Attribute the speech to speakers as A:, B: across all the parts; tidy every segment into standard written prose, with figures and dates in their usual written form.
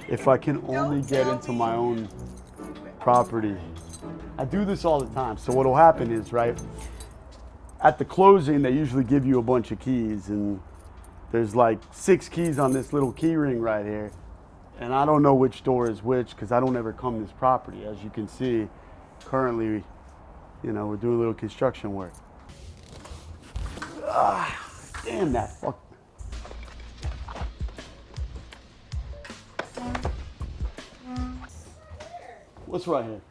A: If I can only get into my own property. I do this all the time. So what'll happen is, right, at the closing, they usually give you a bunch of keys, and there's like 6 keys on this little key ring right here. And I don't know which door is which because I don't ever come this property. As you can see, currently, you know, we're doing a little construction work. Damn that fuck. What's right here?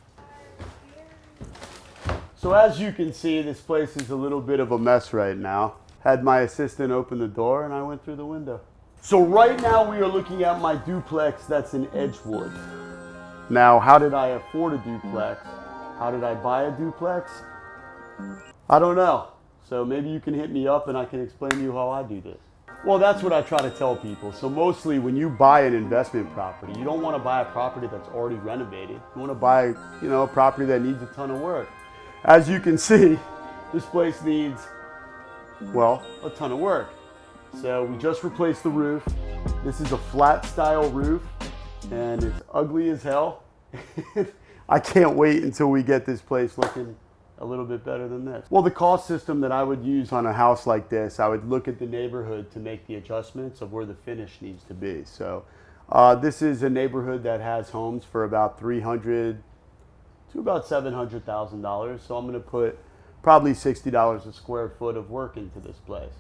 A: So as you can see, this place is a little bit of a mess right now. Had my assistant open the door and I went through the window. So right now we are looking at my duplex that's in Edgewood. Now, how did I afford a duplex? How did I buy a duplex? I don't know. So maybe you can hit me up and I can explain to you how I do this. Well, that's what I try to tell people. So mostly when you buy an investment property, you don't want to buy a property that's already renovated. You want to buy, you know, a property that needs a ton of work. As you can see, this place needs, well, a ton of work. So we just replaced the roof. This is a flat style roof and it's ugly as hell. I can't wait until we get this place looking a little bit better than this. Well, the cost system that I would use on a house like this, I would look at the neighborhood to make the adjustments of where the finish needs to be. So this is a neighborhood that has homes for about $300,000 to about $700,000. So I'm gonna put probably $60 a square foot of work into this place.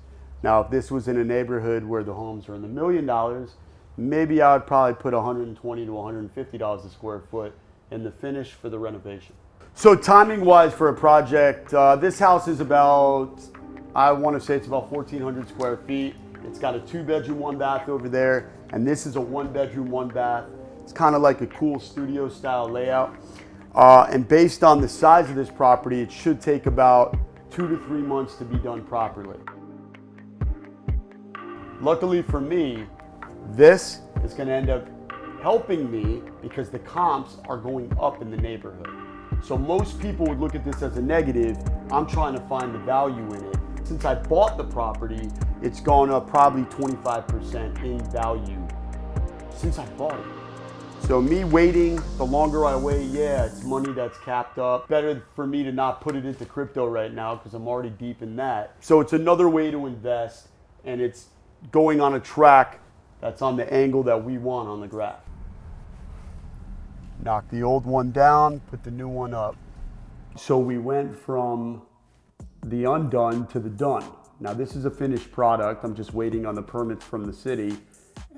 A: Now, if this was in a neighborhood where the homes are in the $1 million, maybe I would probably put $120 to $150 a square foot in the finish for the renovation. So timing wise for a project, this house is about, I want to say it's about 1,400 square feet. It's got a 2-bedroom, 1 bath over there. And this is a 1-bedroom, 1 bath. It's kind of like a cool studio style layout. And based on the size of this property, it should take about 2 to 3 months to be done properly. Luckily for me, this is going to end up helping me because the comps are going up in the neighborhood. So most people would look at this as a negative. I'm trying to find the value in it. Since I bought the property, it's gone up probably 25% in value since I bought it. So me waiting, the longer I wait, yeah, it's money that's capped up. Better for me to not put it into crypto right now because I'm already deep in that. So it's another way to invest, and it's going on a track that's on the angle that we want on the graph. Knock the old one down, put the new one up. So we went from the undone to the done. Now this is a finished product. I'm just waiting on the permits from the city.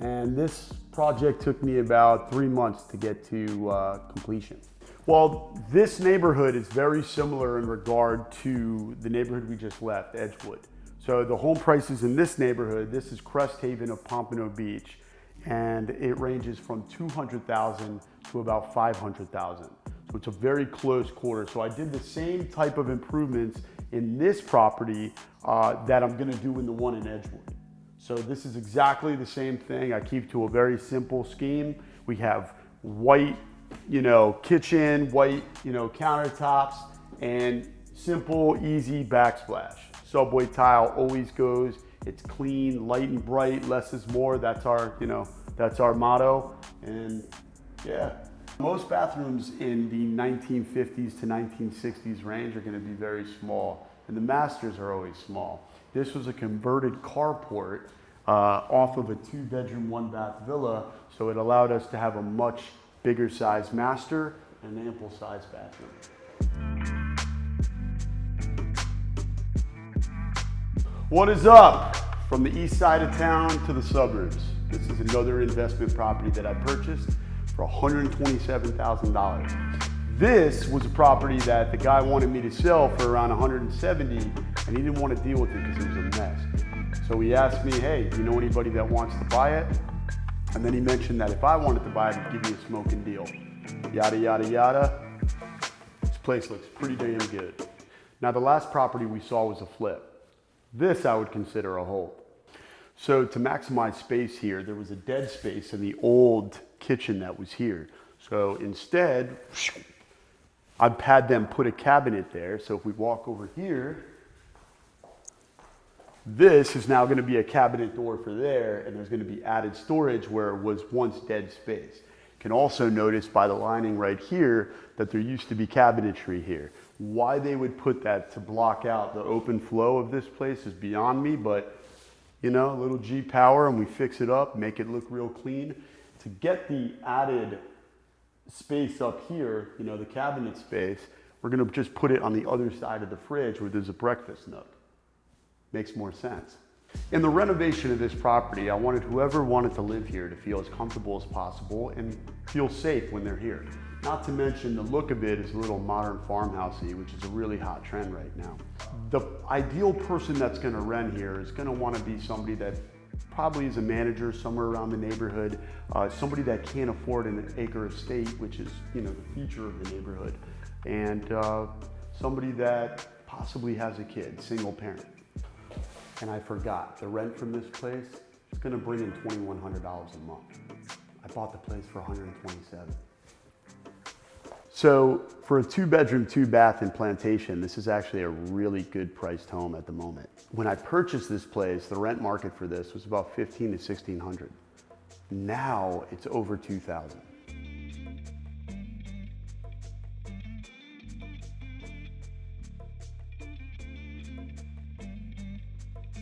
A: And this project took me about 3 months to get to completion. Well, this neighborhood is very similar in regard to the neighborhood we just left, Edgewood. So the home prices in this neighborhood, this is Crest Haven of Pompano Beach, and it ranges from $200,000 to about $500,000. So it's a very close quarter. So I did the same type of improvements in this property that I'm gonna do in the one in Edgewood. So this is exactly the same thing. I keep to a very simple scheme. We have white, you know, kitchen, white, you know, countertops, and simple, easy backsplash. Subway tile always goes. It's clean, light and bright, less is more. That's our, you know, that's our motto. And yeah, most bathrooms in the 1950s to 1960s range are gonna be very small, and the masters are always small. This was a converted carport off of a 2-bedroom, 1-bath villa, so it allowed us to have a much bigger size master and an ample size bathroom. What is up? From the east side of town to the suburbs. This is another investment property that I purchased for $127,000. This was a property that the guy wanted me to sell for around $170,000, and he didn't want to deal with it because it was a mess. So he asked me, hey, do you know anybody that wants to buy it? And then he mentioned that if I wanted to buy it, he'd give me a smoking deal. Yada, yada, yada. This place looks pretty damn good. Now the last property we saw was a flip. This I would consider a hold. So to maximize space here, there was a dead space in the old kitchen that was here. So instead, I've had them put a cabinet there. So if we walk over here, This is now gonna be a cabinet door for there, and there's gonna be added storage where it was once dead space. You can also notice by the lining right here that there used to be cabinetry here. Why they would put that to block out the open flow of this place is beyond me, but you know, a little G power and we fix it up, make it look real clean. To get the added space up here, you know, the cabinet space, we're gonna just put it on the other side of the fridge where there's a breakfast nook. Makes more sense. In the renovation of this property, I wanted whoever wanted to live here to feel as comfortable as possible and feel safe when they're here. Not to mention the look of it is a little modern farmhousey, which is a really hot trend right now. The ideal person that's gonna rent here is gonna wanna be somebody that probably is a manager somewhere around the neighborhood, somebody that can't afford an acre estate, which is, you know, the future of the neighborhood, and somebody that possibly has a kid, single parent. And I forgot, the rent from this place is gonna bring in $2,100 a month. I bought the place for $127. So for a 2-bedroom, 2-bath in Plantation, this is actually a really good priced home at the moment. When I purchased this place, the rent market for this was about $1,500 to $1,600. Now it's over $2,000.